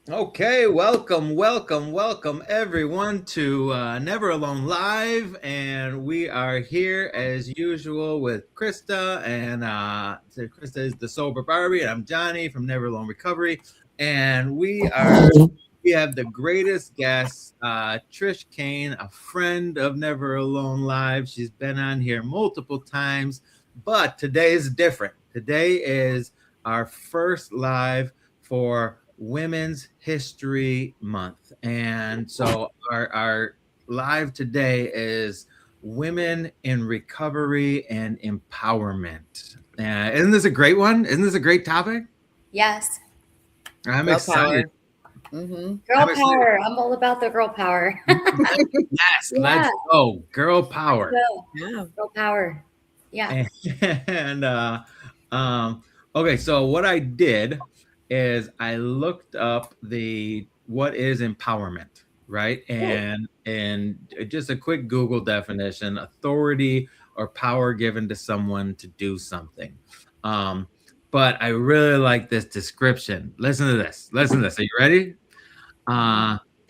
Okay, welcome everyone to Never Alone Live, and we are here as usual with Krista, and so Krista is the sober Barbie, and I'm Johnny from Never Alone Recovery, and we have the greatest guest, Trish Kane, a friend of Never Alone Live. She's been on here multiple times, but today is different. Today is our first live for Women's History Month. And so our live today is women in recovery and empowerment. Isn't this a great one? Isn't this a great topic? Yes. I'm Girl excited. power. Mm-hmm. Girl power. I'm all about the girl power. Yes, let's Yeah. go. Girl power. So, Yeah. girl power. Yeah. And um, okay, so what I did is I looked up the what is empowerment, right? And just a quick Google definition: authority or power given to someone to do something. Um, but I really like this description. Listen to this. Listen to this. Are you ready?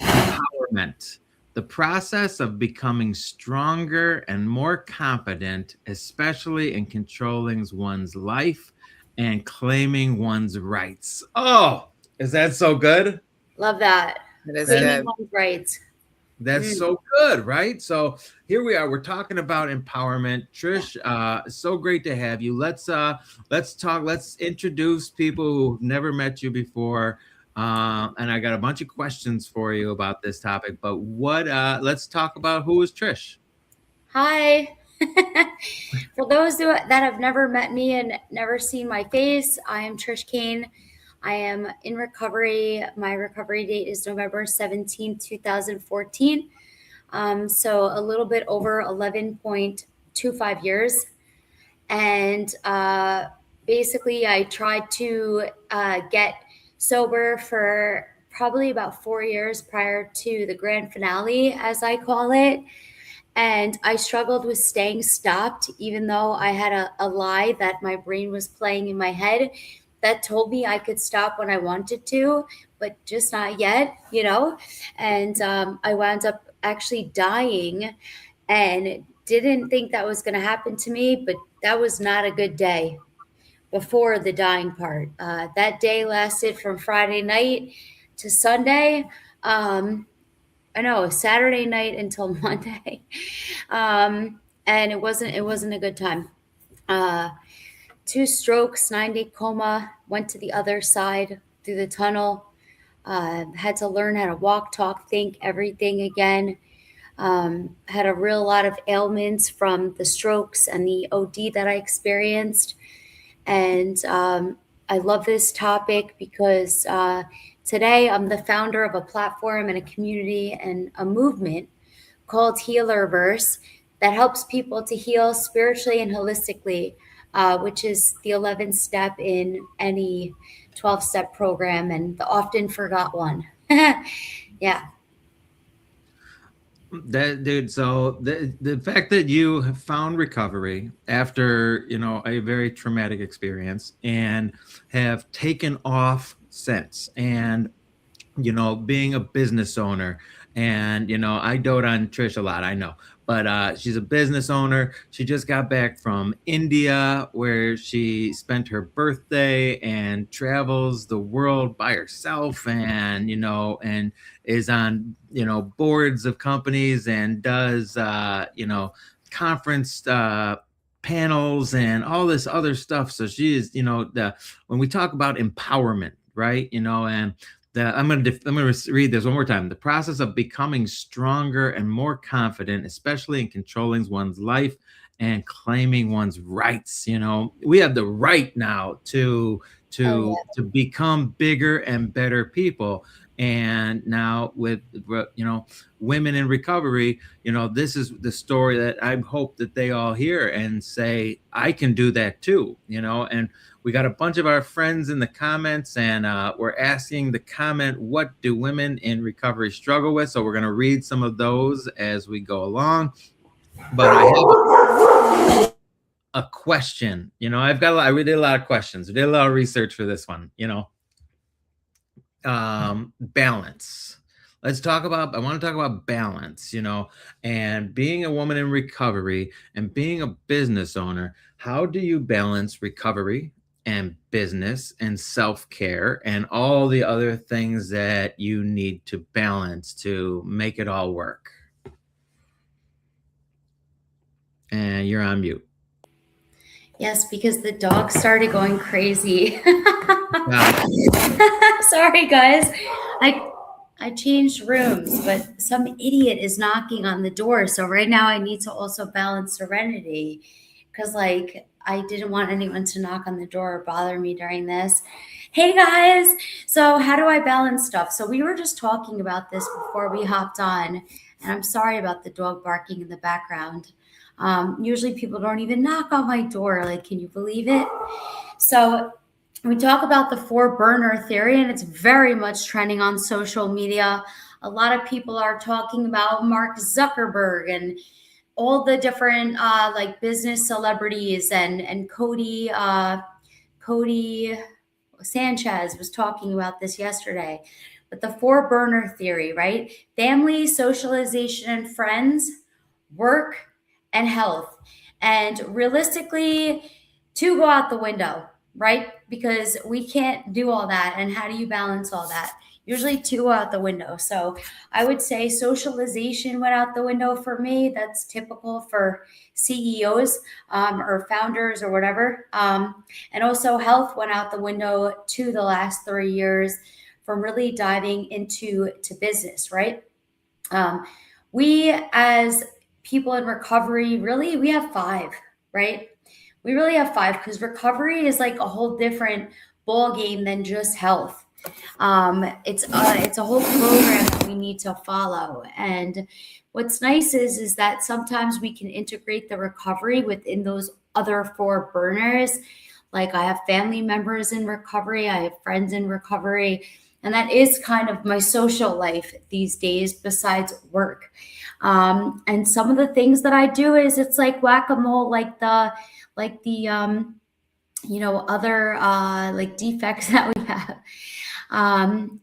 Empowerment, the process of becoming stronger and more competent, especially in controlling one's life and claiming one's rights. Oh, is that so good? Love that. That is That, Claiming good. one's rights. that's Mm. so good, right? So here we are. We're talking about empowerment. Trish, so great to have you. Let's talk. Let's introduce people who've never met you before. And I got a bunch of questions for you about this topic. But let's talk about who is Trish. Hi. For those that have never met me and never seen my face, I am Trish Kane. I am in recovery. My recovery date is November 17th, 2014. So a little bit over 11.25 years. And basically, I tried to get sober for probably about 4 years prior to the grand finale, as I call it. And I struggled with staying stopped, even though I had a lie that my brain was playing in my head that told me I could stop when I wanted to, but just not yet, you know? And I wound up actually dying and didn't think that was going to happen to me, but that was not a good day before the dying part. That day lasted from Friday night to Sunday. I know Saturday night until Monday, and it wasn't a good time. Uh, 2 strokes, 9-day coma. Went to the other side through the tunnel. Had to learn how to walk, talk, think, everything again. Had a real lot of ailments from the strokes and the OD that I experienced. And I love this topic because today I'm the founder of a platform and a community and a movement called Healerverse that helps people to heal spiritually and holistically, which is the 11th step in any 12-step program and the often forgot one. Yeah. That dude, so the fact that you have found recovery after, a very traumatic experience and have taken off since, and being a business owner, and I dote on Trish a lot, I know, but she's a business owner. She just got back from India, where she spent her birthday and travels the world by herself, and is on boards of companies and does conference panels and all this other stuff. So she is, the when we talk about empowerment, right, and I'm gonna read this one more time. The process of becoming stronger and more confident, especially in controlling one's life and claiming one's rights. We have the right now to Oh, to yeah. to become bigger and better people. And now with women in recovery, this is the story that I hope that they all hear and say, I can do that too. And we got a bunch of our friends in the comments, and we're asking the comment, what do women in recovery struggle with? So we're going to read some of those as we go along. But I have a question. I did a lot of questions. I did a lot of research for this one. balance. I want to talk about balance, and being a woman in recovery and being a business owner. How do you balance recovery and business and self-care and all the other things that you need to balance to make it all work? And you're on mute. Yes, because the dog started going crazy. Got it. Sorry, guys. I changed rooms, but some idiot is knocking on the door. So right now I need to also balance serenity because like I didn't want anyone to knock on the door or bother me during this. Hey guys. So how do I balance stuff? So we were just talking about this before we hopped on, and I'm sorry about the dog barking in the background. Usually people don't even knock on my door. Like, can you believe it? So we talk about the four burner theory, and it's very much trending on social media. A lot of people are talking about Mark Zuckerberg and all the different like business celebrities, and Cody Sanchez was talking about this yesterday. But the four burner theory, right? Family, socialization, and friends, work, and health. And realistically, two go out the window, right? Because we can't do all that. And how do you balance all that? Usually two go out the window. So I would say socialization went out the window for me. That's typical for CEOs or founders or whatever. And also health went out the window to the last 3 years from really diving into business, right? We as people in recovery, really, we have five, right? We really have five because recovery is like a whole different ball game than just health. It's a whole program that we need to follow. And what's nice is that sometimes we can integrate the recovery within those other four burners. Like I have family members in recovery, I have friends in recovery, and that is kind of my social life these days besides work. And some of the things that I do is it's like whack-a-mole, like the other like defects that we have. um,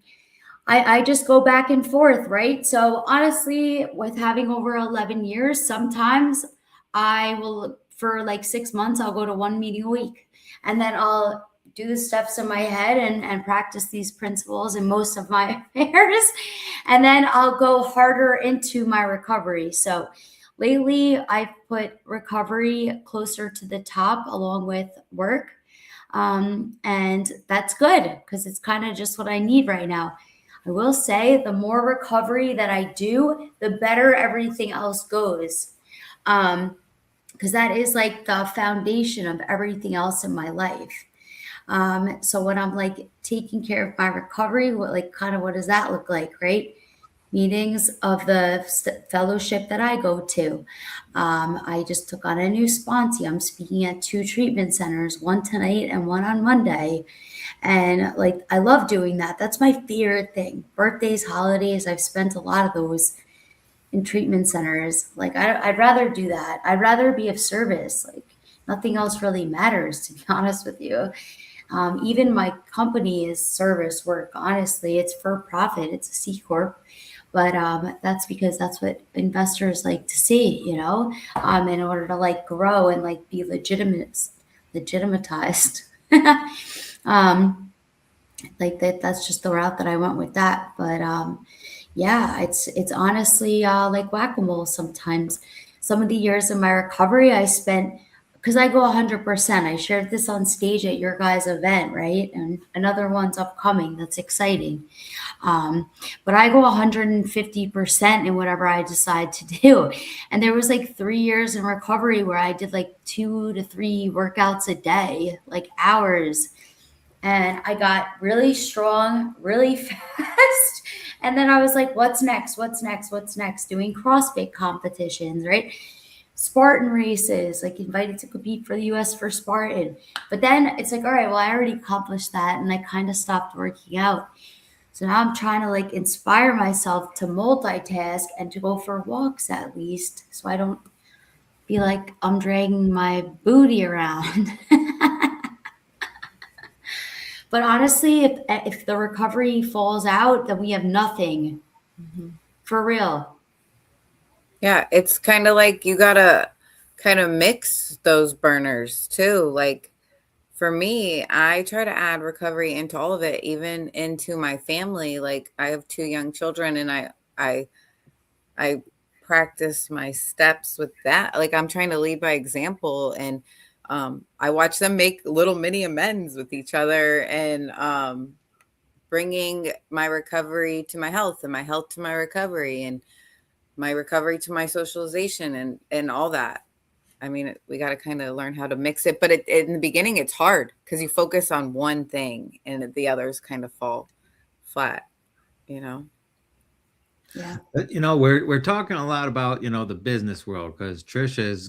I just go back and forth, right? So honestly, with having over 11 years, sometimes I will, for like 6 months, I'll go to one meeting a week, and then I'll do the steps in my head and practice these principles in most of my affairs. And then I'll go harder into my recovery. So lately I've put recovery closer to the top along with work. And that's good because it's kind of just what I need right now. I will say the more recovery that I do, the better everything else goes. Because that is like the foundation of everything else in my life. So when I'm like taking care of my recovery, what does that look like, right? Meetings of the fellowship that I go to. I just took on a new sponsee. I'm speaking at two treatment centers, one tonight and one on Monday. And like, I love doing that. That's my favorite thing. Birthdays, holidays, I've spent a lot of those in treatment centers. Like, I'd rather do that. I'd rather be of service. Like, nothing else really matters, to be honest with you. Even my company is service work. Honestly, it's for profit. It's a C corp, but that's because that's what investors like to see. In order to like grow and like be legitimatized. Like that's just the route that I went with that. But yeah, it's honestly like whack-a-mole sometimes. Some of the years in my recovery I spent, because I go 100%. I shared this on stage at your guys' event, right? And another one's upcoming. That's exciting. But I go 150% in whatever I decide to do. And there was like 3 years in recovery where I did like 2 to 3 workouts a day, like hours. And I got really strong really fast. And then I was like, what's next? What's next? What's next? Doing CrossFit competitions, right? Spartan races, like invited to compete for the US for Spartan. But then it's like, all right, well, I already accomplished that and I kind of stopped working out. So now I'm trying to like inspire myself to multitask and to go for walks at least so I don't be like I'm dragging my booty around. But honestly, if the recovery falls out, then we have nothing for real. Yeah, it's kind of like you gotta kind of mix those burners too. Like for me, I try to add recovery into all of it, even into my family. Like I have two young children, and I practice my steps with that. Like I'm trying to lead by example, and I watch them make little mini amends with each other, and bringing my recovery to my health, and my health to my recovery, and my recovery to my socialization, and all that. I mean, we got to kind of learn how to mix it, but in the beginning, it's hard because you focus on one thing and the others kind of fall flat, you know? Yeah. But, we're talking a lot about, the business world, because Trisha has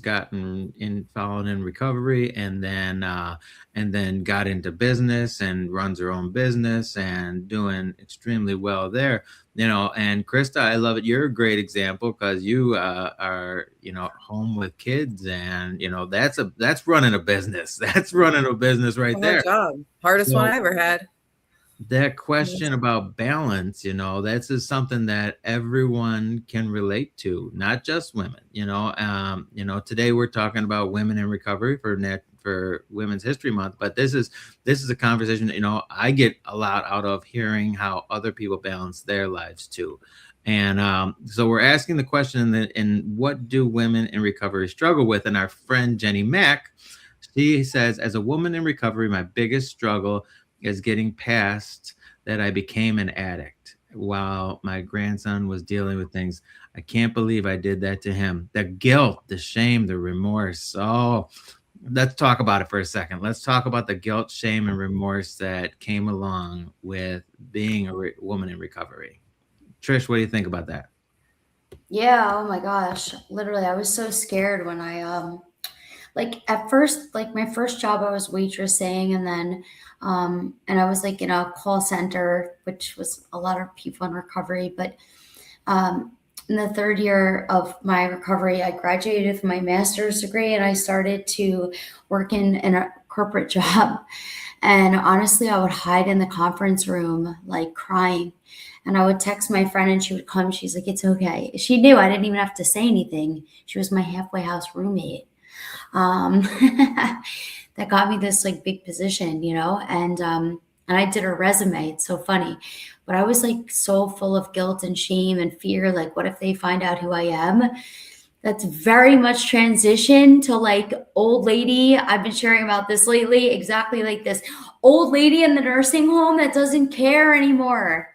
fallen in recovery, and then got into business and runs her own business and doing extremely well there. And Krista, I love it. You're a great example, because you are, home with kids, and that's running a business. That's running a business right A hard there. job. Hardest one So I ever had. that question about balance, that's just something that everyone can relate to, not just women. Today we're talking about women in recovery for Women's History Month, but this is a conversation I get a lot out of hearing how other people balance their lives too. And so we're asking the question in what do women in recovery struggle with? And our friend Jenny Mack, she says, as a woman in recovery, my biggest struggle is getting past that I became an addict while my grandson was dealing with things. I can't believe I did that to him. The guilt, the shame, the remorse. Oh, let's talk about it for a second. Let's talk about the guilt, shame, and remorse that came along with being a woman in recovery. Trish, what do you think about that? Yeah, oh my gosh. Literally, I was so scared when I like at first, like my first job I was waitressing, and then and I was like in a call center, which was a lot of people in recovery, but in the third year of my recovery, I graduated with my master's degree, and I started to work in a corporate job. And honestly, I would hide in the conference room, like crying. And I would text my friend, and she would come. She's like, "It's okay." She knew I didn't even have to say anything. She was my halfway house roommate. Um, that got me this like big position, and I did her resume. It's so funny, but I was like so full of guilt and shame and fear. Like, what if they find out who I am? That's very much transition to like old lady. I've been sharing about this lately, exactly like this old lady in the nursing home that doesn't care anymore.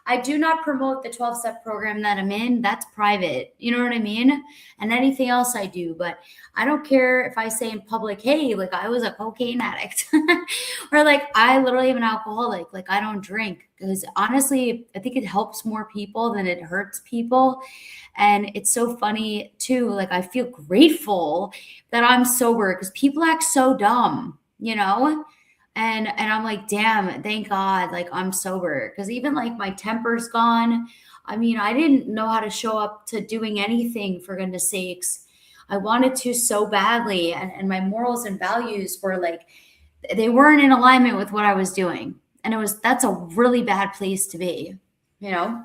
I do not promote the 12-step program that I'm in. That's private. You know what I mean? And anything else I do, but I don't care if I say in public, hey, like I was a cocaine addict or like I literally am an alcoholic. Like I don't drink, because honestly, I think it helps more people than it hurts people. And it's so funny too. Like I feel grateful that I'm sober, because people act so dumb. And I'm like, damn, thank God, like I'm sober. Because even like my temper's gone. I mean, I didn't know how to show up to doing anything, for goodness sakes. I wanted to so badly, and my morals and values were like, they weren't in alignment with what I was doing. And that's a really bad place to be, you know?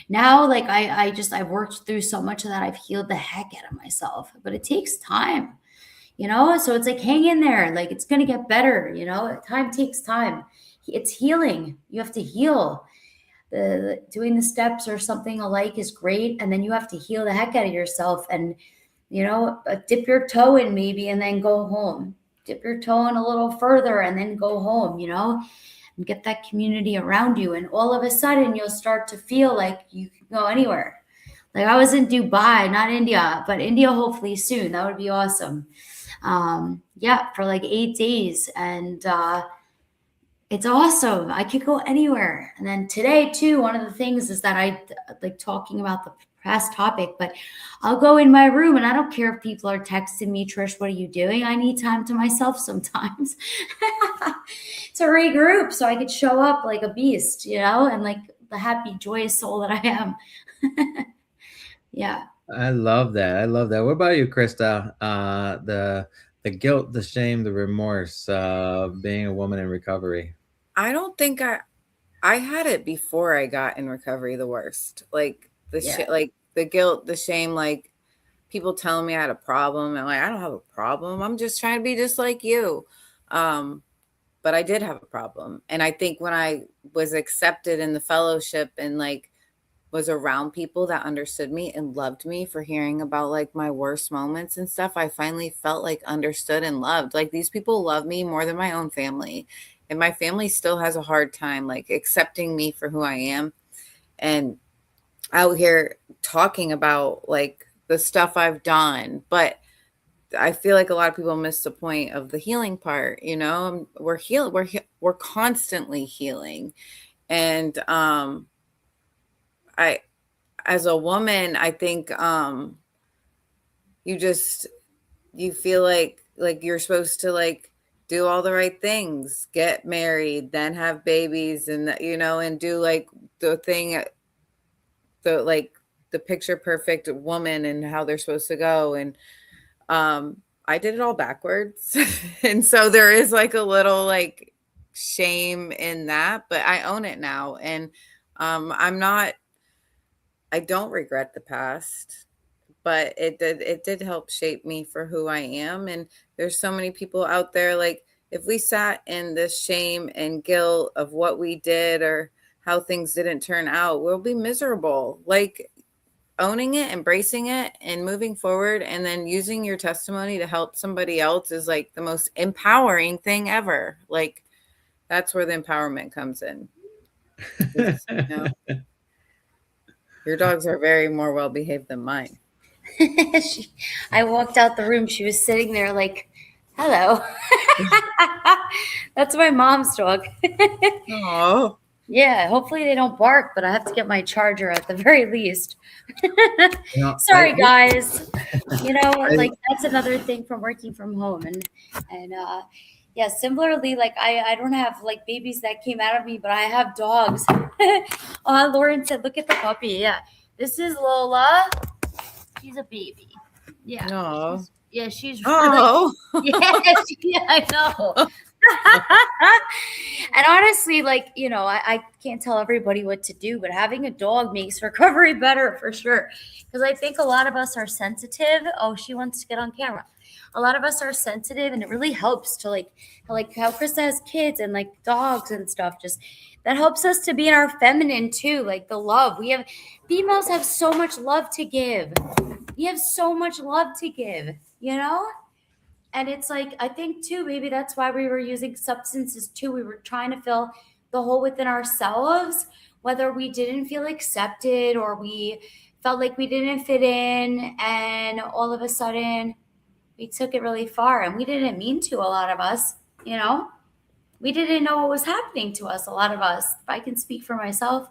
Now, like I've worked through so much of that. I've healed the heck out of myself, but it takes time. So it's like, hang in there, like it's going to get better. Time takes time. It's healing. You have to heal. Doing the steps or something alike is great, and then you have to heal the heck out of yourself, and dip your toe in maybe, and then go home. Dip your toe in a little further, and then go home. And get that community around you, and all of a sudden you'll start to feel like you can go anywhere. Like I was in Dubai, not India, but India hopefully soon. That would be awesome. Yeah, for like 8 days, and it's awesome. I could go anywhere. And then today too, one of the things is that I like talking about the past topic, but I'll go in my room, and I don't care if people are texting me, Trish, what are you doing? I need time to myself sometimes to regroup, so I could show up like a beast, and like the happy, joyous soul that I am. Yeah. I love that. I love that. What about you, Krista? The The guilt, the shame, the remorse, being a woman in recovery. I don't think I had it before I got in recovery the worst. Like like the guilt, the shame, like people telling me I had a problem. And like, I don't have a problem. I'm just trying to be just like you. But I did have a problem. And I think when I was accepted in the fellowship and like was around people that understood me and loved me for hearing about like my worst moments and stuff, I finally felt like understood and loved. Like these people love me more than my own family. And my family still has a hard time like accepting me for who I am. And out here talking about like the stuff I've done. But I feel like a lot of people miss the point of the healing part. You know, we're constantly healing. And I, as a woman, I think you feel like you're supposed to like do all the right things, get married, then have babies, and you know, and do like the thing, the picture perfect woman and how they're supposed to go. And I did it all backwards. And so there is like a little like shame in that, but I own it now. And I don't regret the past, but it did help shape me for who I am. And there's so many people out there, like if we sat in this shame and guilt of what we did or how things didn't turn out, we'll be miserable. Like owning it, embracing it, and moving forward, and then using your testimony to help somebody else is like the most empowering thing ever. Like that's where the empowerment comes in. You know, your dogs are very more well behaved than mine. I walked out the room. She was sitting there like, hello. That's my mom's dog. Oh. Yeah, hopefully they don't bark, but I have to get my charger at the very least. Sorry, guys. You know, like that's another thing from working from home. And yeah, similarly, like I don't have like babies that came out of me, but I have dogs. Lauren said, look at the puppy. Yeah, this is Lola. She's a baby. Yeah. No. She's really, yeah, I know. And honestly, like, you know, I can't tell everybody what to do, but having a dog makes recovery better for sure. Because I think a lot of us are sensitive. Oh, she wants to get on camera. A lot of us are sensitive, and it really helps to like how Krista has kids and like dogs and stuff. Just that helps us to be in our feminine too, like the love. Females have so much love to give. We have so much love to give, you know? And it's like, I think too, maybe that's why we were using substances too. We were trying to fill the hole within ourselves, whether we didn't feel accepted or we felt like we didn't fit in. And all of a sudden we took it really far, and we didn't mean to, a lot of us, you know, we didn't know what was happening to us. A lot of us, if I can speak for myself,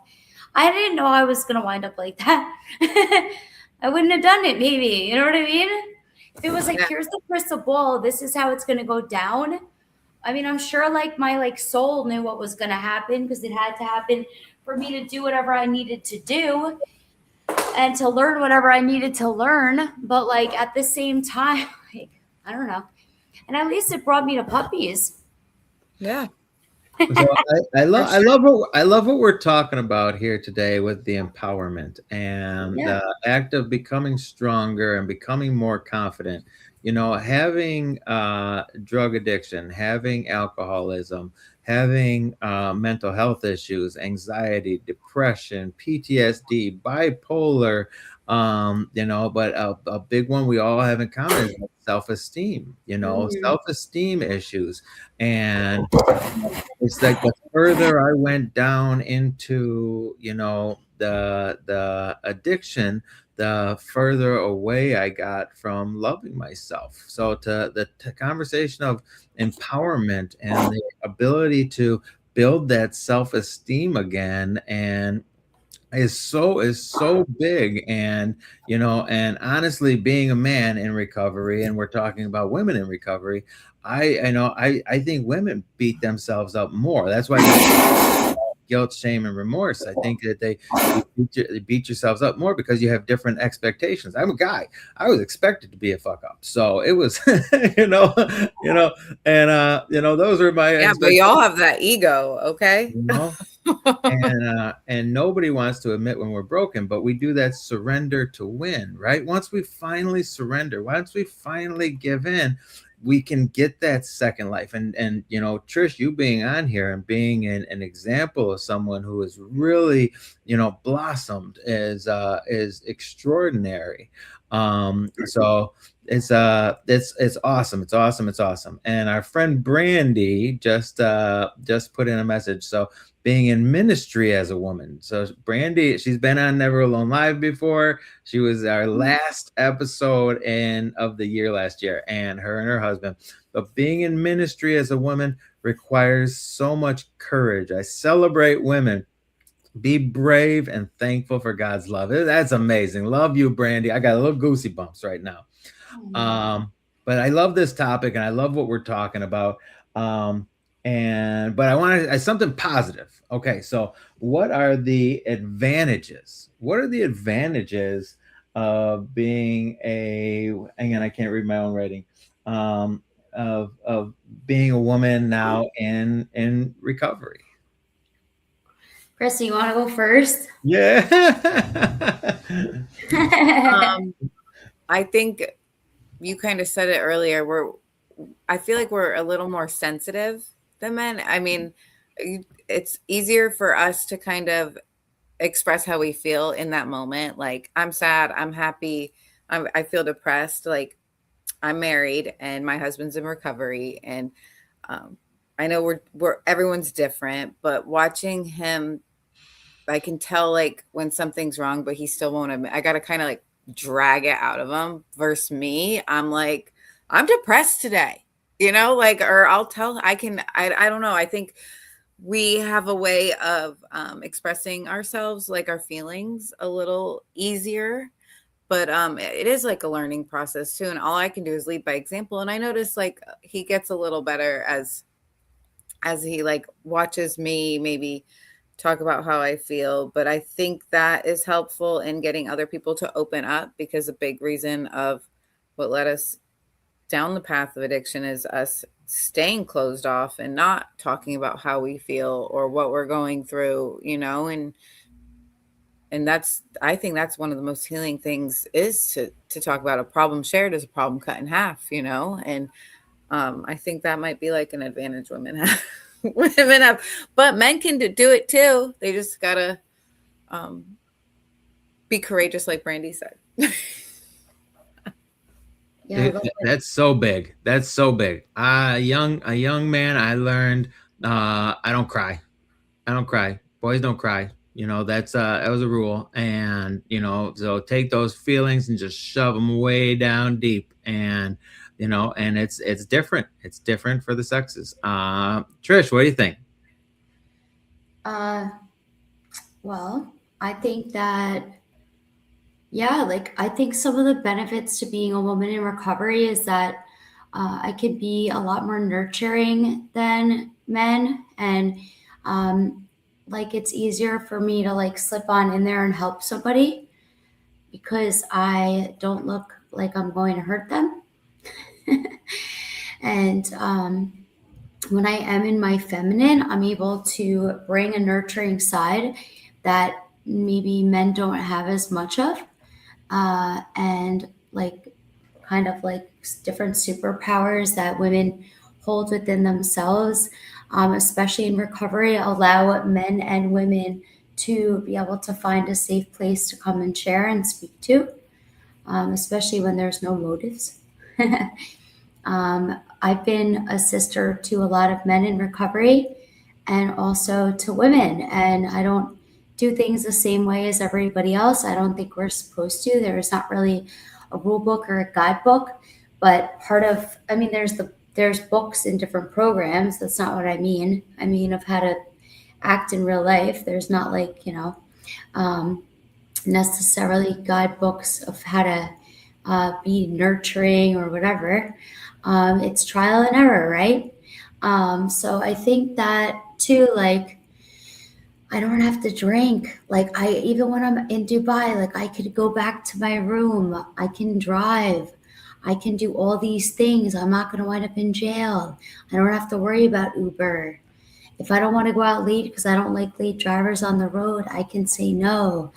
I didn't know I was going to wind up like that. I wouldn't have done it. Maybe, you know what I mean? If it was like, here's the crystal ball, this is how it's going to go down. I mean, I'm sure like my like soul knew what was going to happen, because it had to happen for me to do whatever I needed to do and to learn whatever I needed to learn. But like at the same time, like, I don't know. And at least it brought me to puppies. Yeah. So I love what we're talking about here today with the empowerment and the act of becoming stronger and becoming more confident. You know, having drug addiction, having alcoholism, having mental health issues, anxiety, depression, PTSD, bipolar, you know, but a big one we all have in common is self-esteem, you know, self-esteem issues. And it's like the further I went down into, you know, the addiction, the further away I got from loving myself. So the conversation of empowerment and the ability to build that self-esteem again and is so big. And you know, and honestly, being a man in recovery, and we're talking about women in recovery, I think women beat themselves up more. That's why guilt, shame, and remorse. I think that they beat yourselves up more because you have different expectations. I'm a guy. I was expected to be a fuck up, so it was, you know, and those are my Yeah, but y'all have that ego, okay? you know, and nobody wants to admit when we're broken, but we do that surrender to win, right? Once we finally surrender, once we finally give in, we can get that second life. And Trish, you being on here and being an example of someone who has really, blossomed is extraordinary. So it's awesome. It's awesome. It's awesome. And our friend Brandy just put in a message. So being in ministry as a woman. So Brandy, she's been on Never Alone Live before. She was our last episode of the year last year, and her husband. But being in ministry as a woman requires so much courage. I celebrate women. Be brave and thankful for God's love. That's amazing. Love you, Brandy. I got a little goosey bumps right now. But I love this topic and I love what we're talking about. But I want something positive. Okay, so what are the advantages? What are the advantages of being hang on, I can't read my own writing. Of being a woman now in recovery. Chris, you want to go first? Yeah. I think you kind of said it earlier. I feel like we're a little more sensitive than men. I mean, it's easier for us to kind of express how we feel in that moment. Like, I'm sad, I'm happy, I feel depressed. Like, I'm married and my husband's in recovery, and I know we're everyone's different, but watching him, I can tell like when something's wrong, but he still won't admit. I got to kind of like drag it out of him. Versus me, I'm like, I'm depressed today, like, or I don't know. I think we have a way of expressing ourselves, like our feelings, a little easier. But it is like a learning process too. And all I can do is lead by example. And I notice like he gets a little better as he like watches me maybe talk about how I feel. But I think that is helpful in getting other people to open up, because a big reason of what led us down the path of addiction is us staying closed off and not talking about how we feel or what we're going through, and I think that's one of the most healing things, is to talk about. A problem shared is a problem cut in half, and I think that might be like an advantage women have. But men can do it too. They just gotta be courageous, like Brandy said. Yeah, that's so big. That's so big. A young man, I learned I don't cry. I don't cry. Boys don't cry. That was a rule. And so take those feelings and just shove them way down deep. And and it's different. It's different for the sexes. Trish, what do you think? Well, I think that, I think some of the benefits to being a woman in recovery is that I could be a lot more nurturing than men. And it's easier for me to like slip on in there and help somebody because I don't look like I'm going to hurt them. And when I am in my feminine, I'm able to bring a nurturing side that maybe men don't have as much of. And kind of like different superpowers that women hold within themselves, especially in recovery, allow men and women to be able to find a safe place to come and share and speak to, especially when there's no motives. I've been a sister to a lot of men in recovery and also to women, and I don't do things the same way as everybody else. I don't think we're supposed to. There's not really a rule book or a guidebook, but there's books in different programs. That's not what I mean. I mean of how to act in real life. There's not necessarily guidebooks of how to be nurturing or whatever. It's trial and error, right? So I think that too, I don't have to drink. Like even when I'm in Dubai, like I could go back to my room. I can drive. I can do all these things. I'm not going to wind up in jail. I don't have to worry about Uber. If I don't want to go out late because I don't like late drivers on the road, I can say no.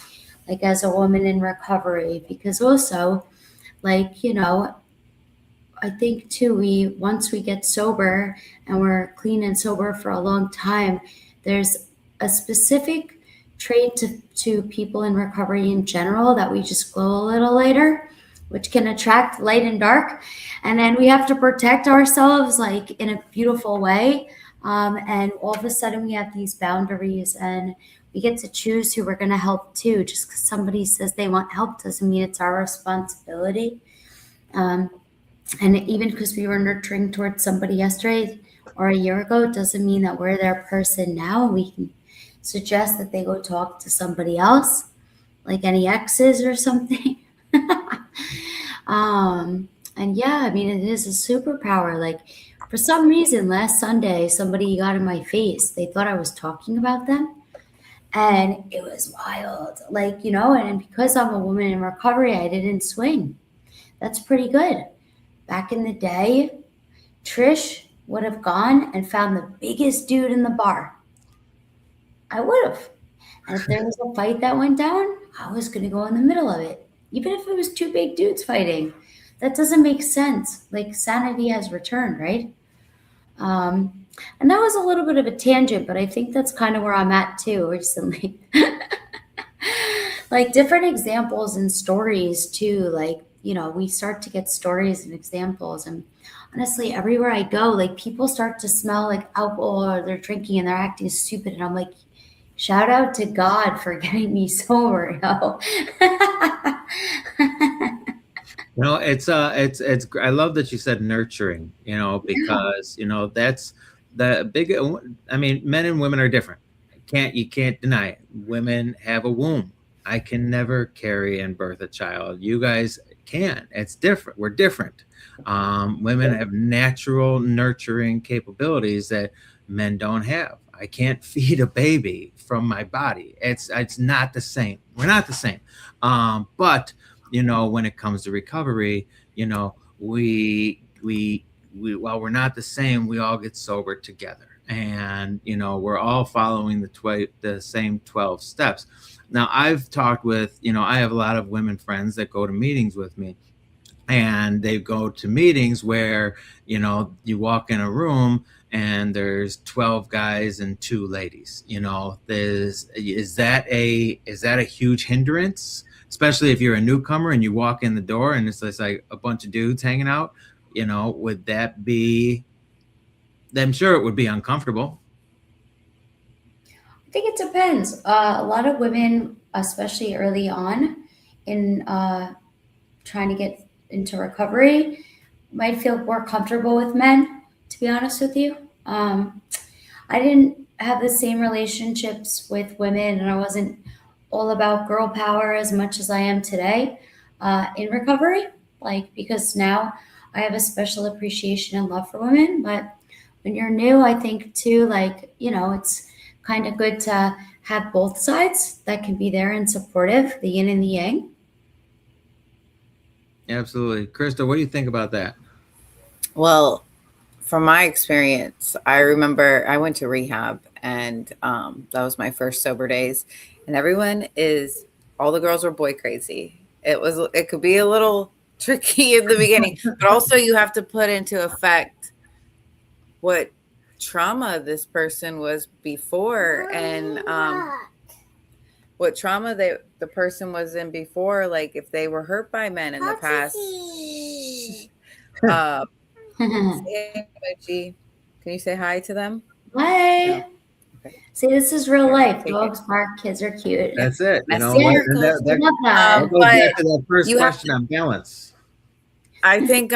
Like as a woman in recovery, because also, like, I think too, once we get sober and we're clean and sober for a long time, there's a specific trait to people in recovery in general that we just glow a little later, which can attract light and dark. And then we have to protect ourselves like in a beautiful way. And all of a sudden we have these boundaries and we get to choose who we're going to help too. Just because somebody says they want help doesn't mean it's our responsibility. Um, and even because we were nurturing towards somebody yesterday or a year ago, doesn't mean that we're their person now. We can suggest that they go talk to somebody else, like any exes or something. And yeah, I mean, it is a superpower. Like, for some reason, last Sunday, somebody got in my face. They thought I was talking about them. And it was wild. Like, and because I'm a woman in recovery, I didn't swing. That's pretty good. Back in the day, Trish would have gone and found the biggest dude in the bar. I would have. And if there was a fight that went down, I was going to go in the middle of it, even if it was two big dudes fighting. That doesn't make sense. Like, sanity has returned, right? And that was a little bit of a tangent, but I think that's kind of where I'm at too recently. Like different examples and stories too. Like, we start to get stories and examples. And honestly, everywhere I go, like people start to smell like alcohol or they're drinking and they're acting stupid. And I'm like, shout out to God for getting me sober, It's I love that you said nurturing, because that's the big. I mean, men and women are different. You can't deny it. Women have a womb. I can never carry and birth a child. You guys can. It's different. We're different. Women have natural nurturing capabilities that men don't have. I can't feed a baby from my body. It's not the same. We're not the same. But when it comes to recovery, we while we're not the same, we all get sober together, and we're all following the same 12 steps. Now, I've talked with, I have a lot of women friends that go to meetings with me, and they go to meetings where you walk in a room and there's 12 guys and 2 ladies. Is that a huge hindrance, especially if you're a newcomer and you walk in the door and it's just like a bunch of dudes hanging out? Would that be? I'm sure it would be uncomfortable. I think it depends. A lot of women, especially early on in trying to get into recovery, might feel more comfortable with men, to be honest with you. I didn't have the same relationships with women, and I wasn't all about girl power as much as I am today in recovery. Like, because now I have a special appreciation and love for women. But when you're new, I think too, like, it's kind of good to have both sides that can be there and supportive, the yin and the yang. Absolutely. Krista, what do you think about that? Well, from my experience, I remember I went to rehab, and that was my first sober days. And all the girls were boy crazy. It could be a little tricky in the beginning, but also you have to put into effect what trauma this person was before, and what trauma the person was in before. Like if they were hurt by men in the past. Can you say hi to them? Hi. No. Okay. See, this is real life. Dogs bark, kids are cute. That's it. Yeah, that That But goes back to that first question on balance. I think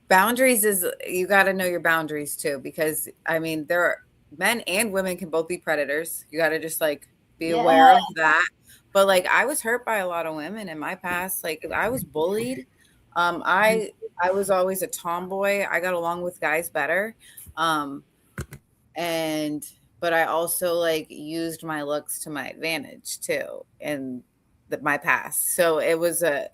boundaries is, you got to know your boundaries too, because I mean, there are men and women can both be predators. You got to just like be aware of that. But like, I was hurt by a lot of women in my past. Like I was bullied. I was always a tomboy. I got along with guys better. And but I also like used my looks to my advantage too in my past. So it was I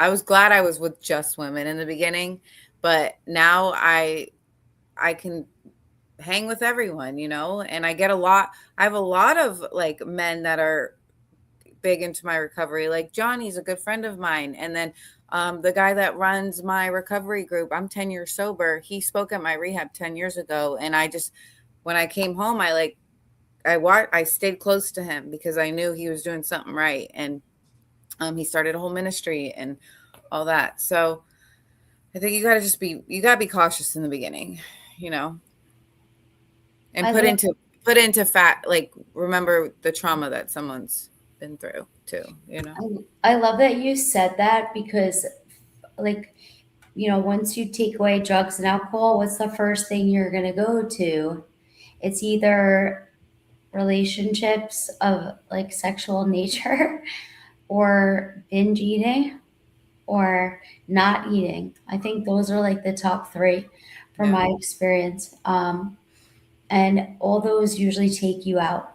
was glad I was with just women in the beginning, but now I can hang with everyone, and I have a lot of like men that are big into my recovery. Like Johnny's a good friend of mine. And then the guy that runs my recovery group, I'm 10 years sober. He spoke at my rehab 10 years ago. And when I came home, I stayed close to him because I knew he was doing something right. And he started a whole ministry and all that. So I think you got to be cautious in the beginning, and put into fact, like, remember the trauma that someone's been through too, I love that you said that because, like, once you take away drugs and alcohol, what's the first thing you're going to go to? It's either relationships of like sexual nature or binge eating or not eating. I think those are like the top three from my experience. And all those usually take you out.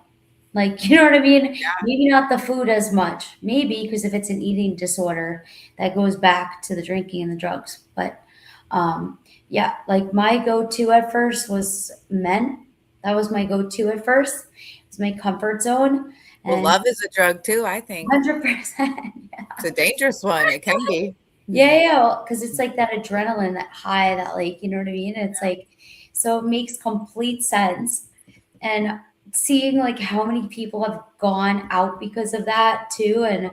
Like, you know what I mean? Yeah. Maybe not the food as much. Maybe because if it's an eating disorder, that goes back to the drinking and the drugs. But yeah, like my go-to at first was men. That was my go-to at first. It's my comfort zone. Well, And love is a drug too, I think. 100%. It's a dangerous one. It can be. Yeah, because it's like that adrenaline, that high, that like, you know what I mean? It's like, so it makes complete sense. And seeing like how many people have gone out because of that too, and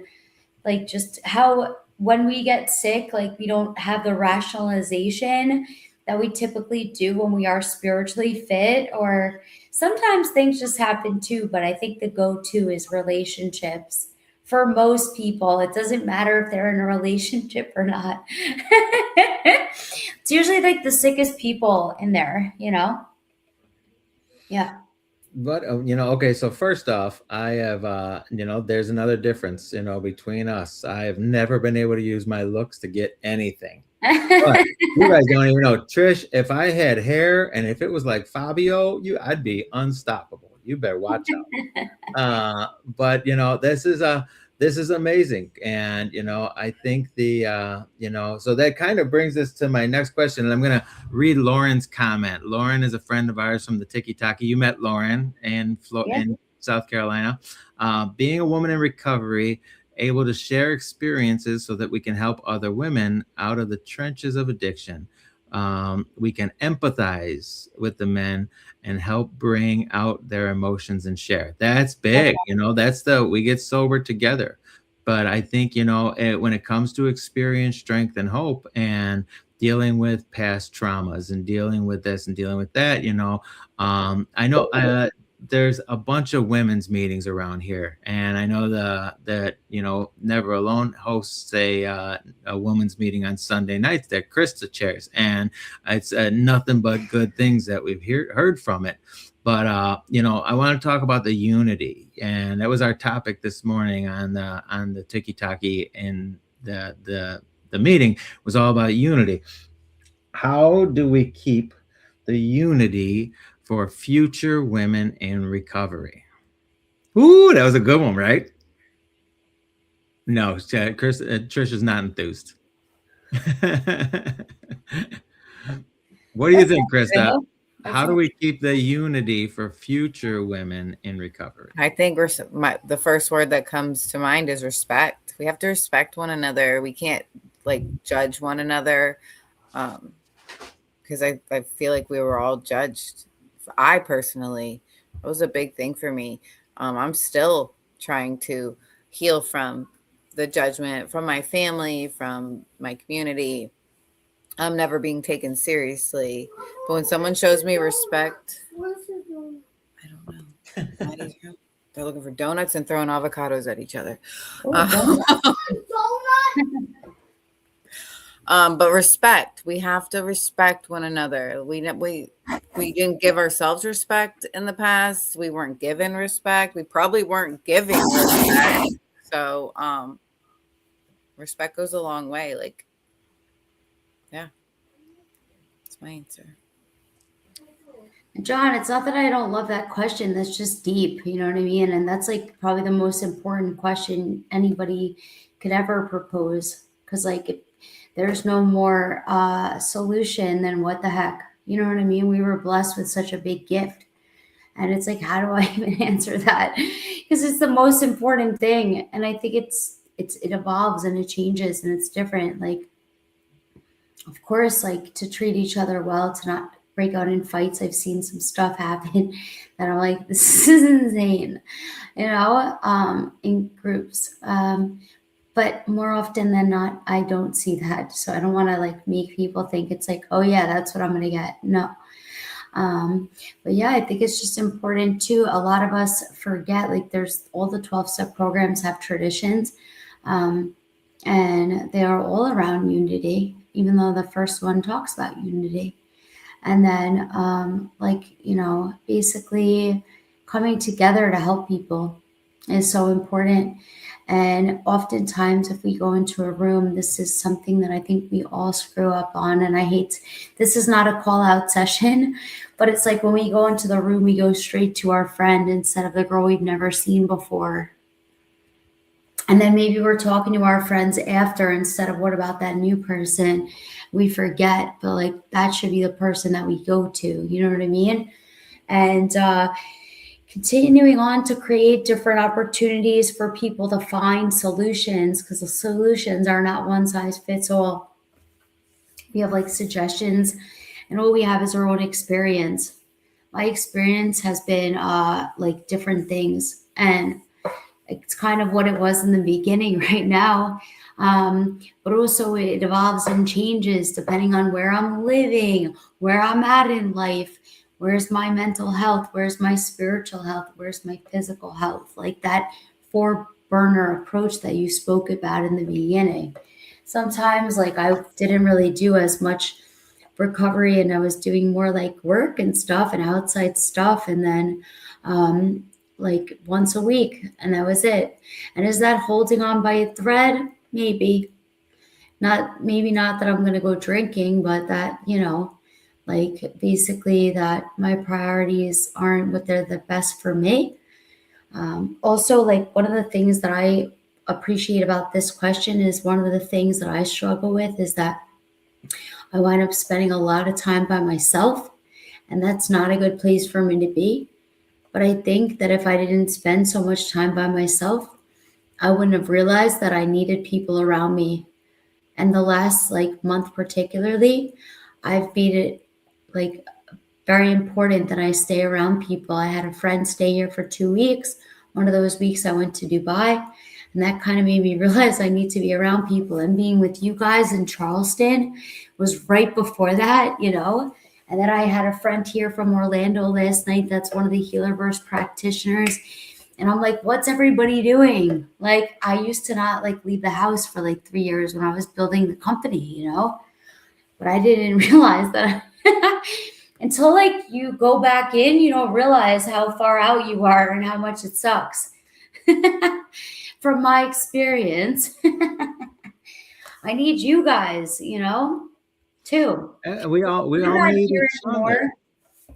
like just how when we get sick, like we don't have the rationalization that we typically do when we are spiritually fit, or sometimes things just happen too. But I think the go-to is relationships for most people. It doesn't matter if they're in a relationship or not. It's usually like the sickest people in there, Yeah. But okay, so first off, I have there's another difference, between us. I have never been able to use my looks to get anything. But you guys don't even know. Trish, if I had hair and if it was like Fabio, I'd be unstoppable. You better watch out. But this is amazing. And I think so that kind of brings us to my next question. And I'm gonna read Lauren's comment. Lauren is a friend of ours from the Tiki Taki. You met Lauren in South Carolina. Being a woman in recovery, able to share experiences so that we can help other women out of the trenches of addiction. We can empathize with the men and help bring out their emotions and share. That's big. We get sober together. But I think, when it comes to experience, strength, and hope, and dealing with past traumas and dealing with this and dealing with that, I know there's a bunch of women's meetings around here, and I know that Never Alone hosts a women's meeting on Sunday nights that Krista chairs, and it's nothing but good things that we've heard from it. But I want to talk about the unity, and that was our topic this morning on the Tiki Taki, and the meeting was all about unity. How do we keep the unity for future women in recovery? Ooh, that was a good one, right? No, Trish is not enthused. What do you think, Krista? How do we keep the unity for future women in recovery? I think the first word that comes to mind is respect. We have to respect one another. We can't like judge one another, because I feel like we were all judged. I personally, it was a big thing for me. I'm still trying to heal from the judgment from my family, from my community. I'm never being taken seriously. But when someone shows me respect, I don't know. They're looking for donuts and throwing avocados at each other. But respect. We have to respect one another. We didn't give ourselves respect in the past. We weren't given respect. We probably weren't giving respect. So respect goes a long way. Like, yeah. That's my answer. John, it's not that I don't love that question. That's just deep. You know what I mean? And that's like probably the most important question anybody could ever propose. Because, like, if there's no more solution, then what the heck? You know what I mean? We were blessed with such a big gift. And it's like, how do I even answer that? Because it's the most important thing. And I think it evolves and it changes and it's different. Like, of course, like to treat each other well, to not break out in fights. I've seen some stuff happen that I'm like, this is insane, in groups. But more often than not, I don't see that. So I don't want to like make people think it's like, oh yeah, that's what I'm going to get. No. But yeah, I think it's just important too. A lot of us forget, like there's all the 12-step programs have traditions. And they are all around unity, even though the first one talks about unity. And then, basically coming together to help people is so important. And oftentimes, if we go into a room, this is something that I think we all screw up on. And this is not a call out session, but it's like when we go into the room, we go straight to our friend instead of the girl we've never seen before. And then maybe we're talking to our friends after instead of what about that new person? We forget, but like that should be the person that we go to. You know what I mean? And continuing on to create different opportunities for people to find solutions because the solutions are not one size fits all. We have like suggestions, and all we have is our own experience. My experience has been like different things, and it's kind of what it was in the beginning right now. But also it evolves and changes depending on where I'm living, where I'm at in life, where's my mental health, where's my spiritual health, where's my physical health, like that four burner approach that you spoke about in the beginning. Sometimes like I didn't really do as much recovery and I was doing more like work and stuff and outside stuff. And then, like once a week and that was it. And is that holding on by a thread? Maybe maybe not that I'm going to go drinking, but that, like basically that my priorities aren't what they're the best for me. Also, like one of the things that I appreciate about this question is one of the things that I struggle with is that I wind up spending a lot of time by myself, and that's not a good place for me to be. But I think that if I didn't spend so much time by myself, I wouldn't have realized that I needed people around me. And the last like month particularly, I've made it like very important that I stay around people. I had a friend stay here for 2 weeks. One of those weeks I went to Dubai, and that kind of made me realize I need to be around people. And being with you guys in Charleston was right before that, And then I had a friend here from Orlando last night that's one of the Healerverse practitioners. And I'm like, what's everybody doing? Like, I used to not like leave the house for like 3 years when I was building the company, But I didn't realize that until like you go back in, you don't realize how far out you are and how much it sucks. From my experience, I need you guys, too. We all need each other.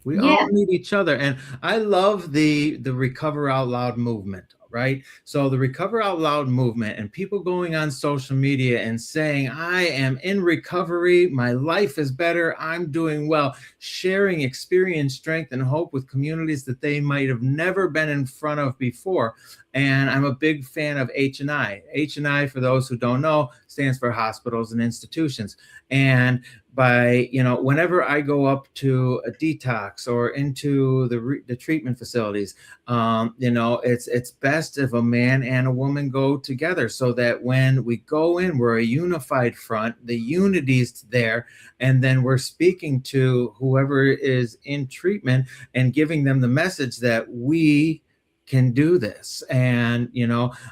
We all need each other. And I love the Recover Out Loud movement, right? So the Recover Out Loud movement and people going on social media and saying, I am in recovery, my life is better, I'm doing well, sharing experience, strength, and hope with communities that they might have never been in front of before. And I'm a big fan of H&I. H&I, for those who don't know, stands for hospitals and institutions. And by, whenever I go up to a detox or into the treatment facilities, it's best if a man and a woman go together so that when we go in, we're a unified front, the unity's there, and then we're speaking to whoever is in treatment and giving them the message that we can do this. And,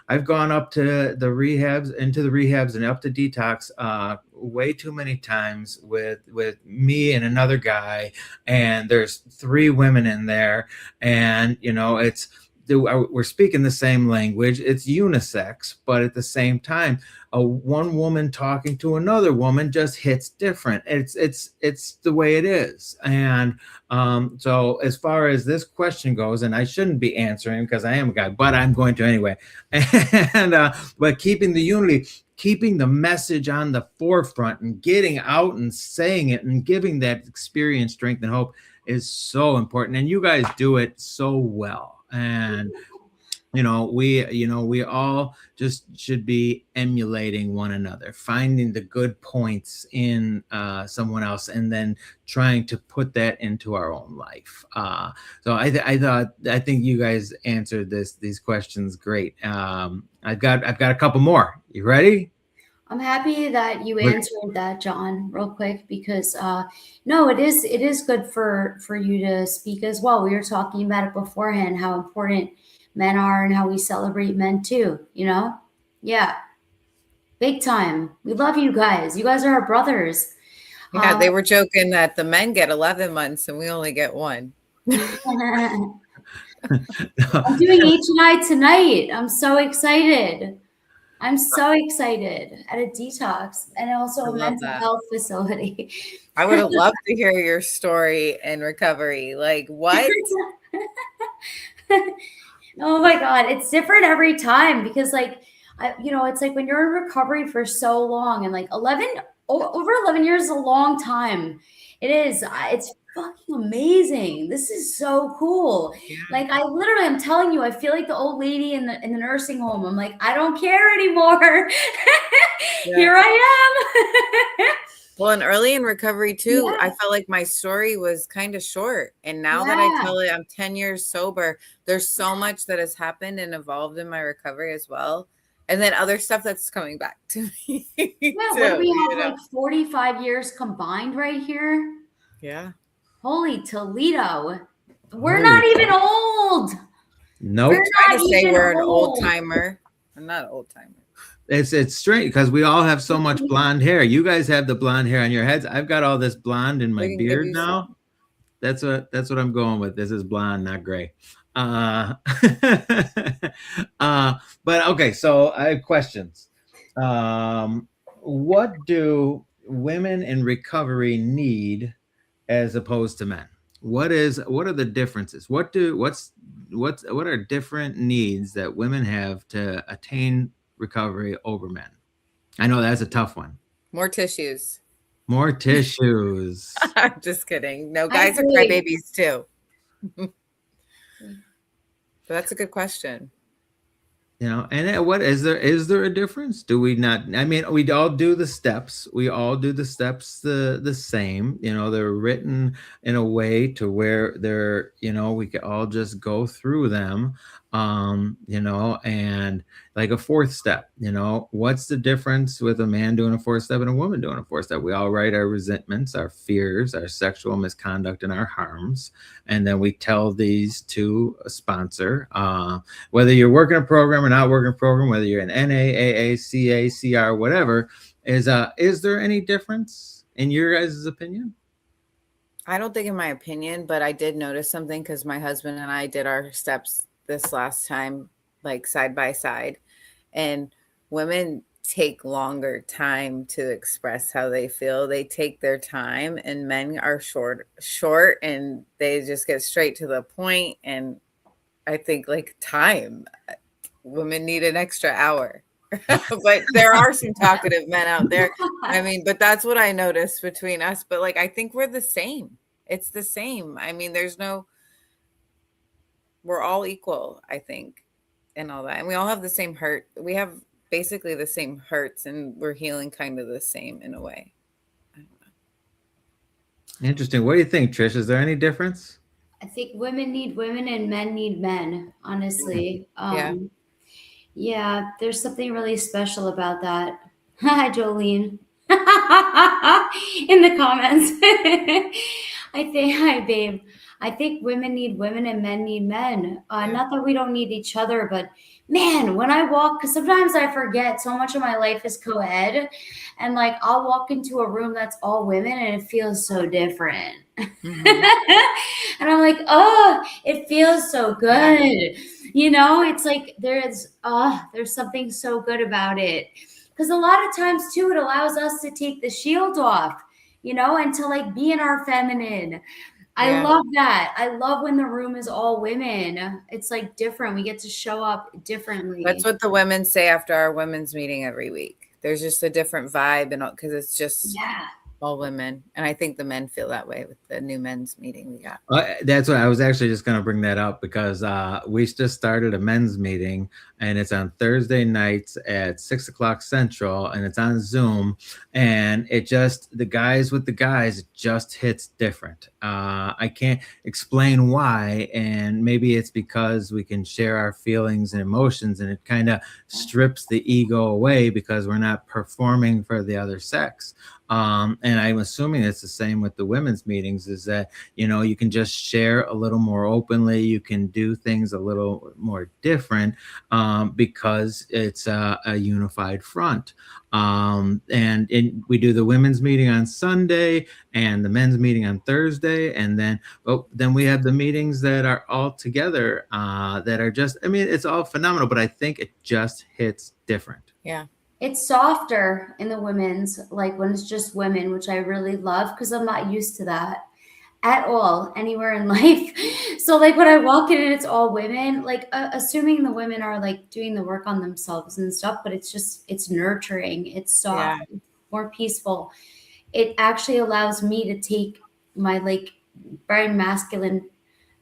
I've gone up to the rehabs, and up to detox way too many times with me and another guy. And there's 3 women in there. And, it's we're speaking the same language. It's unisex, but at the same time, one woman talking to another woman just hits different. It's the way it is. And so as far as this question goes, and I shouldn't be answering because I am a guy, but I'm going to anyway. And but keeping the unity, keeping the message on the forefront and getting out and saying it and giving that experience, strength, and hope is so important. And you guys do it so well. And we all just should be emulating one another, finding the good points in someone else, and then trying to put that into our own life. So I think you guys answered these questions great. I've got a couple more. You ready? I'm happy that you answered that, John, real quick, because no, it is good for you to speak as well. We were talking about it beforehand, how important men are and how we celebrate men too, Yeah. Big time. We love you guys. You guys are our brothers. Yeah, they were joking that the men get 11 months and we only get 1. I'm doing H&I tonight. I'm so excited. At a detox and also a mental health facility. I would have loved to hear your story in recovery. Like, what? Oh my God. It's different every time because it's like when you're in recovery for so long and like over 11 years is a long time. It is. It's fucking amazing. This is so cool. Yeah. Like I literally, I'm telling you, I feel like the old lady in the nursing home. I'm like, I don't care anymore. Yeah. Here I am. Well, and early in recovery too, yeah. I felt like my story was kind of short. And now that I tell it, I'm 10 years sober. There's so much that has happened and evolved in my recovery as well. And then other stuff that's coming back to me. Yeah, too, what do we have, like 45 years combined right here? Yeah. Holy Toledo. We're not even old. Nope. We're trying to say we're an old timer. I'm not an old timer. It's strange because we all have so much blonde hair. You guys have the blonde hair on your heads. I've got all this blonde in my beard now. That's what I'm going with. This is blonde, not gray. But okay, so I have questions. What do women in recovery need as opposed to men? What are the differences? What are different needs that women have to attain recovery over men? I know that's a tough one. More tissues. More tissues. I'm just kidding. No, guys are crybabies too. But that's a good question. And what is there a difference? Do we not? I mean, we all do the steps. We all do the steps the same. They're written in a way to where they're, we can all just go through them. And like a fourth step, what's the difference with a man doing a fourth step and a woman doing a fourth step? We all write our resentments, our fears, our sexual misconduct, and our harms. And then we tell these to a sponsor, whether you're working a program or not working a program, whether you're an NA, AA, CA, CR, whatever, is there any difference in your guys' opinion? I don't think in my opinion, but I did notice something because my husband and I did our steps this last time, like side by side, and women take longer time to express how they feel. They take their time, and men are short and they just get straight to the point. And I think like time, women need an extra hour. But there are some talkative men out there. I mean, but that's what I noticed between us. But like, I think we're the same. It's the same. I mean, we're all equal, I think, and all that. And we all have the same hurt. We have basically the same hurts, and we're healing kind of the same in a way. I don't know. Interesting. What do you think, Trish? Is there any difference? I think women need women and men need men, honestly. Yeah, there's something really special about that. Hi, Jolene. In the comments. Hi, babe. I think women need women and men need men. Not that we don't need each other, but man, when I walk, because sometimes I forget so much of my life is co-ed, and like I'll walk into a room that's all women and it feels so different. Mm-hmm. And I'm like, oh, it feels so good. You know, it's like there's something so good about it. Because a lot of times too, it allows us to take the shield off, you know, and to like be in our feminine. I Yeah. love that. I love when the room is all women. It's like different. We get to show up differently. That's what the women say after our women's meeting every week. There's just a different vibe, and because it's just all women, and I think the men feel that way with the new men's meeting we got. That's what I was actually just going to bring that up, because we just started a men's meeting, and it's on Thursday nights at 6 o'clock Central, and it's on Zoom, and it just, the guys with the guys, it just hits different. I can't explain why, and maybe it's because we can share our feelings and emotions, and it kind of strips the ego away because we're not performing for the other sex. And I'm assuming it's the same with the women's meetings, is that, you know, you can just share a little more openly. You can do things a little more different, because it's a unified front. And we do the women's meeting on Sunday and the men's meeting on Thursday. And then we have the meetings that are all together, that are just, I mean, it's all phenomenal, but I think it just hits different. Yeah. It's softer in the women's, like when it's just women, which I really love because I'm not used to that at all anywhere in life. So like when I walk in and it's all women, like assuming the women are like doing the work on themselves and stuff, but it's nurturing, it's soft, it's more peaceful. It actually allows me to take my like very masculine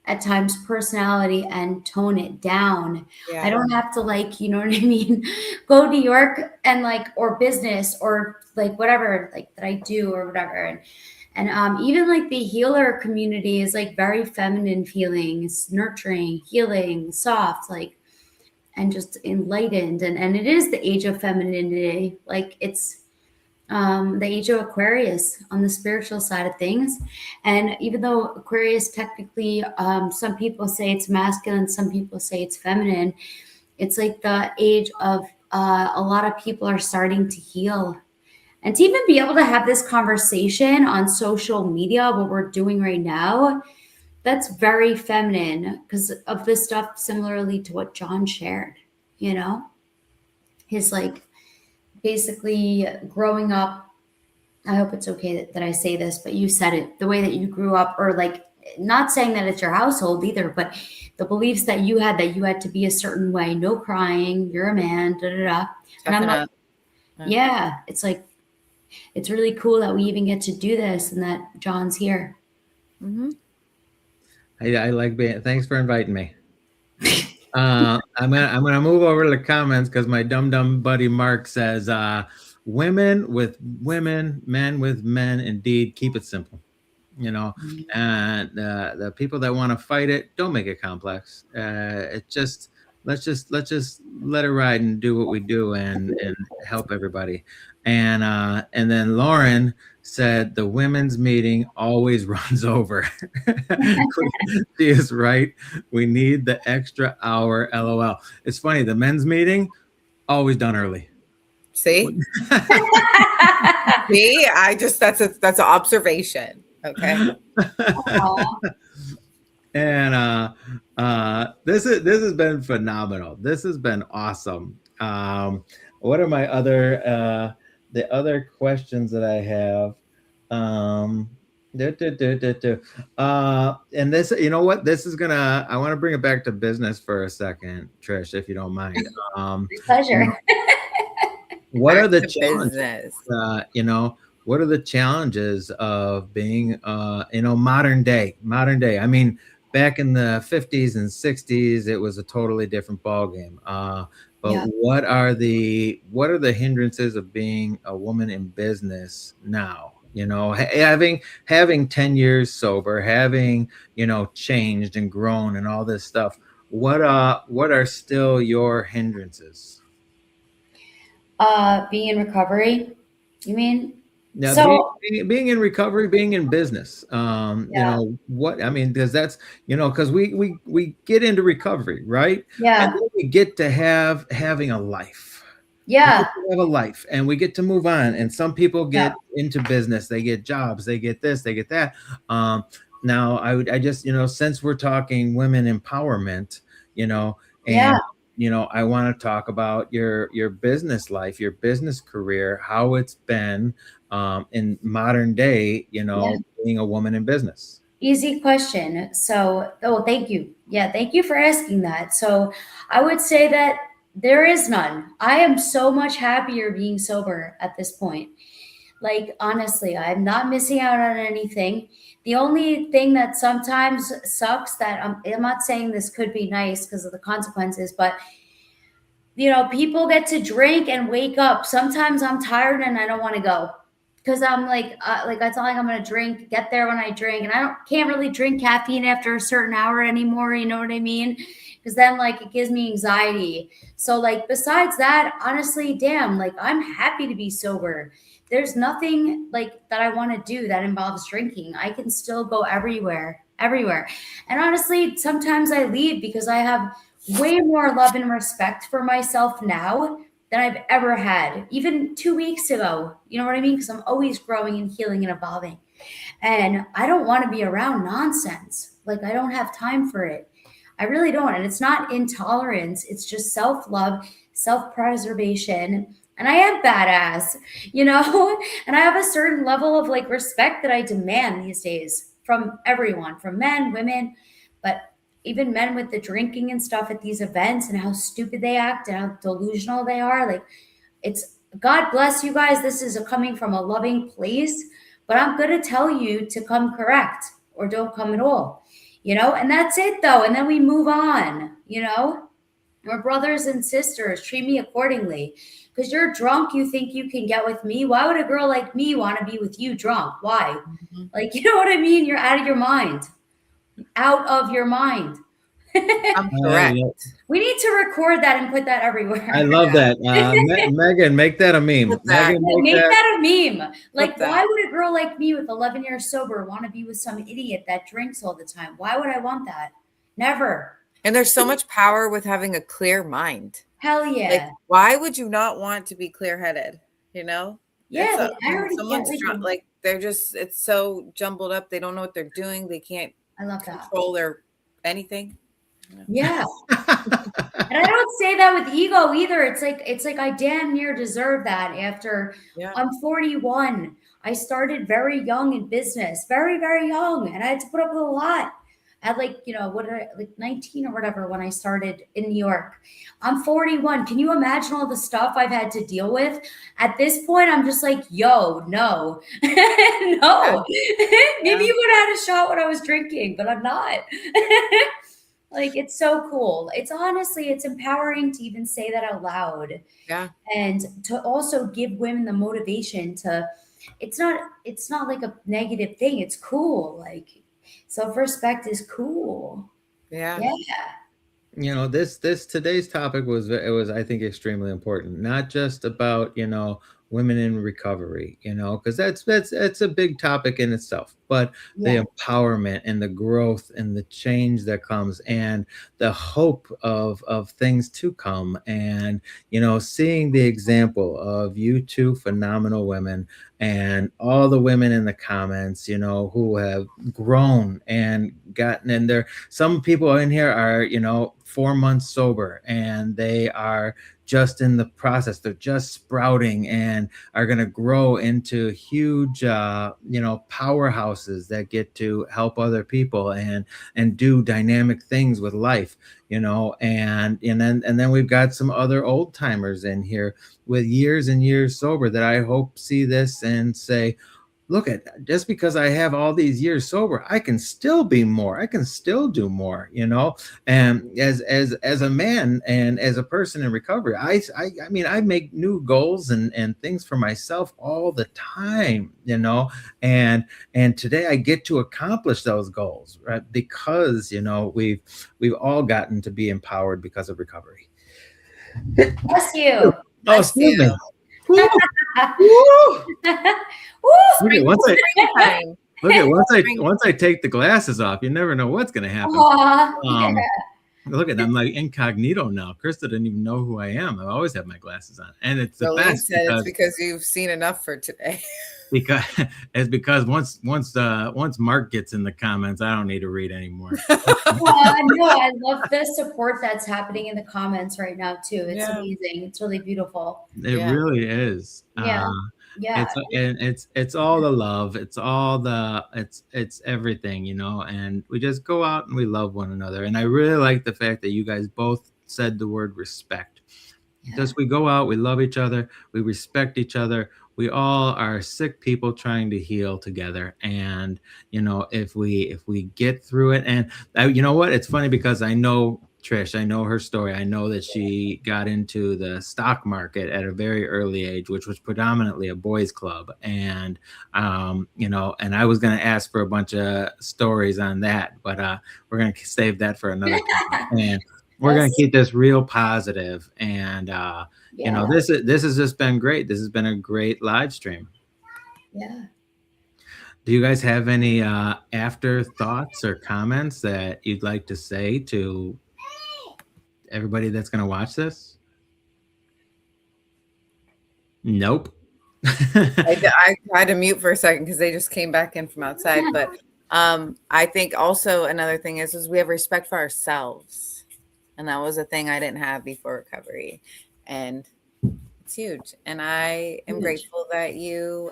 at times personality and tone it down. Yeah. I don't have to like, you know what I mean, go to York and like, or business or like whatever like that I do or whatever. And even like the healer community is like very feminine feeling. It's nurturing, healing, soft, like, and just enlightened. And it is the age of femininity. Like it's the age of Aquarius on the spiritual side of things. And even though Aquarius technically, some people say it's masculine, some people say it's feminine, it's like the age of a lot of people are starting to heal. And to even be able to have this conversation on social media, what we're doing right now, that's very feminine because of this stuff, similarly to what John shared, you know, his like basically growing up. I hope it's okay that I say this, but you said it, the way that you grew up, or like not saying that it's your household either, but the beliefs that you had to be a certain way, no crying, you're a man, da da da. And I'm like, yeah, it's like, it's really cool that we even get to do this and that John's here. Mm-hmm. I like being, thanks for inviting me. I'm gonna move over to the comments because my dumb buddy Mark says, women with women, men with men, indeed, keep it simple. You know, and the people that want to fight it, don't make it complex. It just, let's just let it ride and do what we do and help everybody. And then Lauren said the women's meeting always runs over. She is right. We need the extra hour. LOL. It's funny. The men's meeting always done early. See? See, that's an observation. Okay. And this has been phenomenal. This has been awesome. What are my other the other questions that I have? And this, you know what? This is gonna, I want to bring it back to business for a second, Trish, if you don't mind. Pleasure. What are the challenges? You know, what are the challenges of being, you know, modern day? I mean, back in the 50s and 60s, it was a totally different ballgame. But yeah. What are the hindrances of being a woman in business now? You know, having 10 years sober, having, you know, changed and grown and all this stuff. What are still your hindrances? Being in recovery, you mean? Yeah, so being in recovery, being in business, yeah. You know what I mean, because that's, you know, because we get into recovery, right? Yeah. And then we get to having a life. Yeah. We have a life and we get to move on. And some people get into business, they get jobs, they get this, they get that. Now I just, you know, since we're talking women empowerment, you know, And I want to talk about your business life, your business career, how it's been in modern day, being a woman in business. Easy question. So, thank you. Yeah, thank you for asking that. So, I would say that there is none. I am so much happier being sober at this point. Like, honestly, I'm not missing out on anything. The only thing that sometimes sucks that I'm not saying this could be nice because of the consequences, but people get to drink and wake up. Sometimes I'm tired and I don't want to go because I'm like I feel like I'm gonna drink, get there when I drink, and can't really drink caffeine after a certain hour anymore. You know what I mean? Because then like it gives me anxiety. So like besides that, honestly, damn, like I'm happy to be sober. There's nothing like that I want to do that involves drinking. I can still go everywhere. And honestly, sometimes I leave because I have way more love and respect for myself now than I've ever had, even 2 weeks ago. You know what I mean? Because I'm always growing and healing and evolving. And I don't want to be around nonsense. Like, I don't have time for it. I really don't. And it's not intolerance, it's just self love, self preservation. And I am badass, and I have a certain level of like respect that I demand these days from everyone, from men, women, but even men with the drinking and stuff at these events and how stupid they act and how delusional they are. Like, it's God bless you guys. This is coming from a loving place, but I'm going to tell you to come correct or don't come at all, and that's it though. And then we move on, We're brothers and sisters. Treat me accordingly. Because you're drunk, you think you can get with me. Why would a girl like me want to be with you drunk? Why? Like, you know what I mean? You're out of your mind. Out of your mind. I'm correct. We need to record that and put that everywhere. I love that. Megan, make that a meme. Make that a meme. Like, why would a girl like me with 11 years sober want to be with some idiot that drinks all the time? Why would I want that? Never. And there's so much power with having a clear mind. Hell yeah. Like, why would you not want to be clear-headed? Yeah, I already someone's drunk, like they're just, it's so jumbled up. They don't know what they're doing. They can't control their anything. Yeah. And I don't say that with ego either. It's like I damn near deserve that after I'm 41. I started very young in business, very, very young. And I had to put up with a lot. At like 19 or whatever when I started in New York. I'm 41. Can you imagine all the stuff I've had to deal with? At this point, I'm just like, yo, no. No. Maybe you would have had a shot when I was drinking, but I'm not. Like, it's so cool. It's honestly, it's empowering to even say that out loud. Yeah. And to also give women the motivation to, it's not like a negative thing. It's cool. Like, self-respect is cool. Yeah. This today's topic was I think extremely important. Not just about, women in recovery, because that's a big topic in itself, but the empowerment and the growth and the change that comes and the hope of things to come. And, seeing the example of you two phenomenal women and all the women in the comments, who have grown and gotten in there. Some people in here are, 4 months sober and they are just in the process. They're just sprouting and are going to grow into huge, powerhouses that get to help other people and do dynamic things with life, and then we've got some other old timers in here with years and years sober that I hope see this and say, look at, just because I have all these years sober, I can still be more. I can still do more, And as a man and as a person in recovery, I mean, I make new goals and things for myself all the time, and today I get to accomplish those goals, right? Because, we've all gotten to be empowered because of recovery. Bless you. Oh, excuse me. Once I take the glasses off, you never know what's going to happen. Look at, I'm like incognito now. Krista didn't even know who I am. I always have my glasses on, and it's the Jolene best said it's because you've seen enough for today. because once Mark gets in the comments, I don't need to read anymore. No, I love the support that's happening in the comments right now too. It's amazing. It's really beautiful. It really is. Yeah. Yeah. It's all the love. It's all it's everything, you know. And we just go out and we love one another. And I really like the fact that you guys both said the word respect. Because we go out, we love each other, we respect each other. We all are sick people trying to heal together. And you know, if we get through it, and you know what? It's funny because I know Trish, I know her story. I know that she got into the stock market at a very early age, which was predominantly a boys' club. And you know, and I was going to ask for a bunch of stories on that, but we're going to save that for another time. And we're going to keep this real positive. And you know, this has just been great. This has been a great live stream. Yeah. Do you guys have any afterthoughts or comments that you'd like to say to everybody that's going to watch this? Nope. I tried to mute for a second because they just came back in from outside. But I think also another thing is we have respect for ourselves. And that was a thing I didn't have before recovery. And it's huge. And I am grateful that you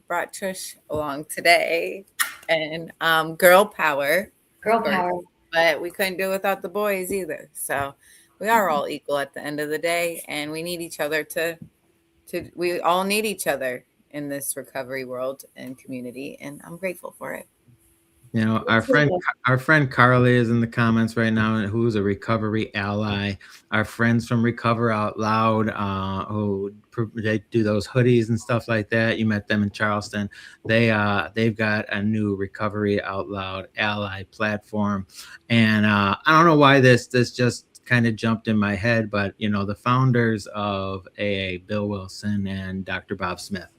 brought Trish along today. And girl power. Girl power. But we couldn't do it without the boys either. So we are all equal at the end of the day. And we need each other we all need each other in this recovery world and community. And I'm grateful for it. You know, our friend Carly is in the comments right now, who's a recovery ally. Our friends from Recover Out Loud, who they do those hoodies and stuff like that. You met them in Charleston. They've got a new Recovery Out Loud ally platform, and I don't know why this just kind of jumped in my head, but you know, the founders of AA, Bill Wilson and Dr. Bob Smith.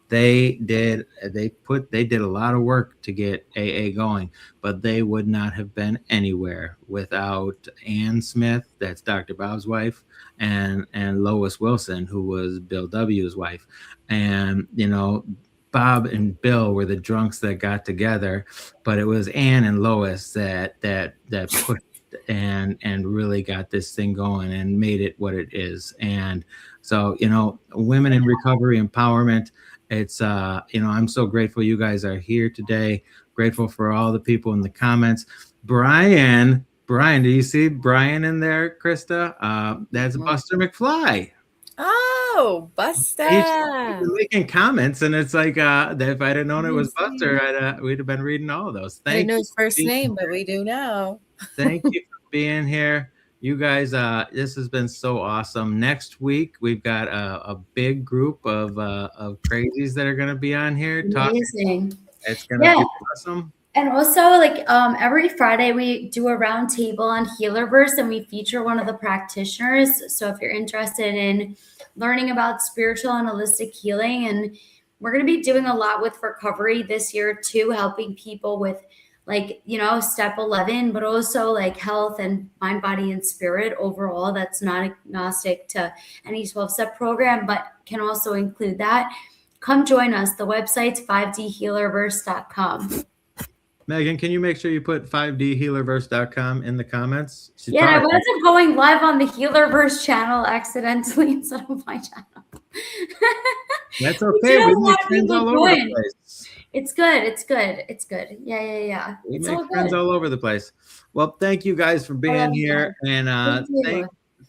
They did a lot of work to get AA going, but they would not have been anywhere without Ann Smith, that's Dr. Bob's wife, and Lois Wilson, who was Bill W.'s wife. And you know, Bob and Bill were the drunks that got together, but it was Ann and Lois that pushed and really got this thing going and made it what it is. And so, you know, women in recovery empowerment. It's you know, I'm so grateful you guys are here today. Grateful for all the people in the comments. Brian, do you see Brian in there, Krista? That's Buster McFly. Oh, Buster! He's making comments, and it's like if I'd have known it was Buster, we'd have been reading all of those. Thank you. Know his first name, but we do now. Thank you for being here. You guys, this has been so awesome. Next week, we've got a big group of crazies that are going to be on here. Amazing. It's going to be awesome. And also, like every Friday, we do a round table on Healerverse, and we feature one of the practitioners. So if you're interested in learning about spiritual and holistic healing, and we're going to be doing a lot with recovery this year too, helping people with like, you know, step 11, but also like health and mind, body, and spirit overall. That's not agnostic to any 12-step program, but can also include that. Come join us. The website's 5dhealerverse.com. Megan, can you make sure you put 5dhealerverse.com in the comments? I wasn't going live on the Healerverse channel accidentally instead of my channel. That's okay. We make friends all over the place. It's good. Yeah. We make friends all over the place. Well, thank you guys for being here. And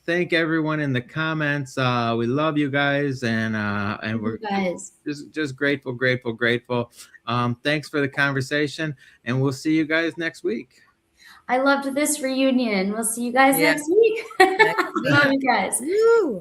thank everyone in the comments. We love you guys. And we're just grateful. Thanks for the conversation. And we'll see you guys next week. I loved this reunion. We'll see you guys next week. Love you guys. Woo.